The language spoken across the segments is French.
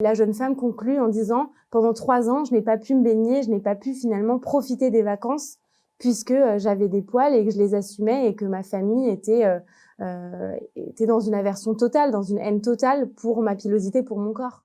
La jeune femme conclut en disant « Pendant 3 ans, je n'ai pas pu me baigner, je n'ai pas pu finalement profiter des vacances puisque j'avais des poils et que je les assumais et que ma famille était dans une aversion totale, dans une haine totale pour ma pilosité, pour mon corps. »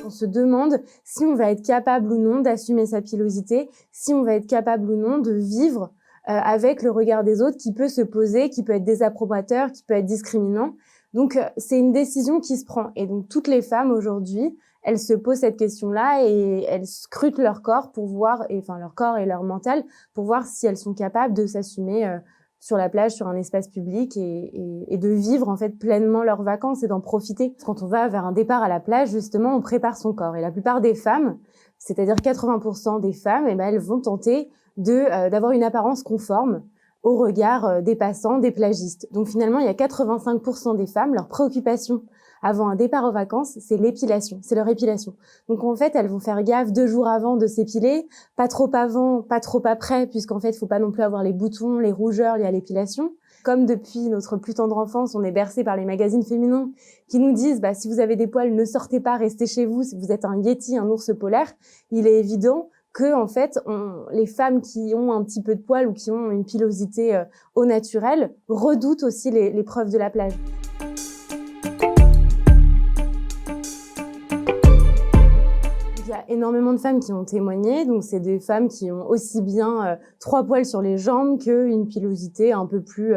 On se demande si on va être capable ou non d'assumer sa pilosité, si on va être capable ou non de vivre avec le regard des autres qui peut se poser, qui peut être désapprobateur, qui peut être discriminant. Donc c'est une décision qui se prend. Et donc toutes les femmes aujourd'hui, elles se posent cette question-là et elles scrutent leur corps pour voir, enfin leur corps et leur mental, pour voir si elles sont capables de s'assumer sur la plage, sur un espace public et de vivre en fait pleinement leurs vacances et d'en profiter. Quand on va vers un départ à la plage, justement, on prépare son corps. Et la plupart des femmes, c'est-à-dire 80% des femmes, elles vont tenter d'avoir une apparence conforme au regard des passants, des plagistes. Donc finalement, il y a 85% des femmes, leur préoccupation avant un départ aux vacances, c'est l'épilation, c'est leur épilation. Donc en fait, elles vont faire gaffe 2 jours avant de s'épiler, pas trop avant, pas trop après, puisqu'en fait, il faut pas non plus avoir les boutons, les rougeurs liées à l'épilation. Comme depuis notre plus tendre enfance, on est bercé par les magazines féminins qui nous disent si vous avez des poils, ne sortez pas, restez chez vous, si vous êtes un yéti, un ours polaire, il est évident que en fait, les femmes qui ont un petit peu de poils ou qui ont une pilosité au naturel redoutent aussi les preuves de la plage. Il y a énormément de femmes qui ont témoigné, donc c'est des femmes qui ont aussi bien 3 poils sur les jambes qu'une pilosité un peu plus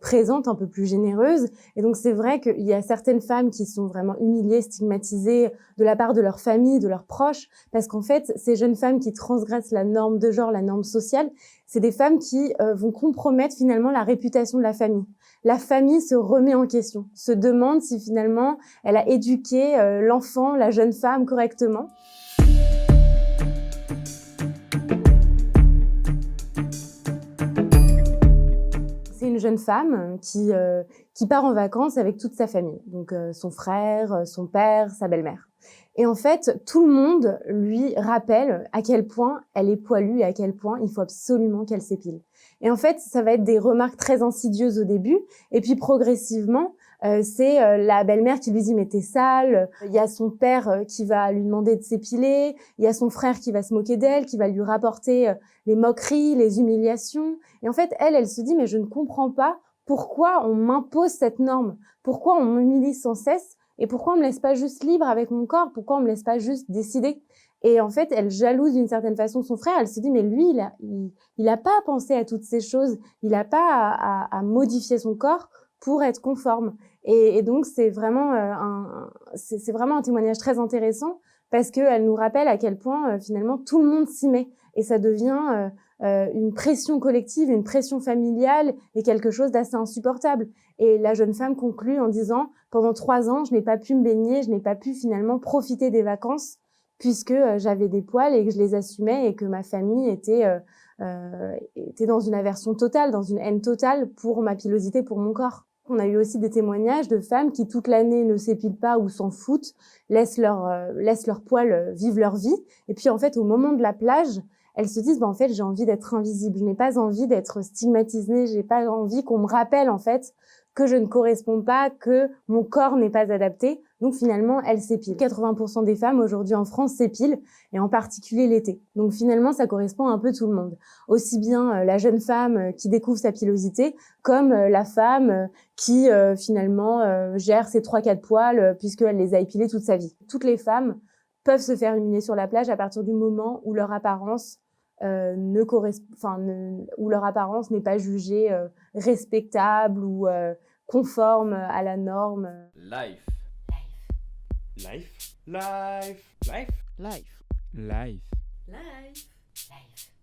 présente, un peu plus généreuse. Et donc c'est vrai qu'il y a certaines femmes qui sont vraiment humiliées, stigmatisées de la part de leur famille, de leurs proches, parce qu'en fait, ces jeunes femmes qui transgressent la norme de genre, la norme sociale, c'est des femmes qui vont compromettre finalement la réputation de la famille. La famille se remet en question, se demande si finalement elle a éduqué l'enfant, la jeune femme correctement. C'est une jeune femme qui part en vacances avec toute sa famille, donc son frère, son père, sa belle-mère. Et en fait, tout le monde lui rappelle à quel point elle est poilue et à quel point il faut absolument qu'elle s'épile. Et en fait, ça va être des remarques très insidieuses au début, et puis progressivement, c'est la belle-mère qui lui dit « mais t'es sale », il y a son père qui va lui demander de s'épiler, il y a son frère qui va se moquer d'elle, qui va lui rapporter les moqueries, les humiliations. Et en fait, elle se dit « mais je ne comprends pas pourquoi on m'impose cette norme, pourquoi on m'humilie sans cesse et pourquoi on me laisse pas juste libre avec mon corps, pourquoi on me laisse pas juste décider ?» Et en fait, elle jalouse d'une certaine façon son frère. Elle se dit, mais lui, il a pas pensé à toutes ces choses. Il a pas à modifier son corps pour être conforme. Et donc, c'est vraiment un témoignage très intéressant parce qu'elle nous rappelle à quel point, finalement, tout le monde s'y met. Et ça devient une pression collective, une pression familiale et quelque chose d'assez insupportable. Et la jeune femme conclut en disant, pendant 3 ans, je n'ai pas pu me baigner, je n'ai pas pu finalement profiter des vacances puisque j'avais des poils et que je les assumais et que ma famille était dans une aversion totale, dans une haine totale pour ma pilosité, pour mon corps. On a eu aussi des témoignages de femmes qui toute l'année ne s'épilent pas ou s'en foutent, laissent leurs poils vivre leur vie. Et puis en fait, au moment de la plage, elles se disent en fait, j'ai envie d'être invisible, je n'ai pas envie d'être stigmatisée, j'ai pas envie qu'on me rappelle en fait que je ne corresponds pas, que mon corps n'est pas adapté. Donc finalement, elles s'épilent. 80% des femmes aujourd'hui en France s'épilent, et en particulier l'été. Donc finalement, ça correspond à un peu tout le monde. Aussi bien la jeune femme qui découvre sa pilosité, comme la femme qui finalement gère ses 3-4 poils puisqu'elle les a épilés toute sa vie. Toutes les femmes peuvent se faire humilier sur la plage à partir du moment où leur apparence où leur apparence n'est pas jugée respectable ou conforme à la norme. Life. Life. Life. Life. Life. Life. Life. Life.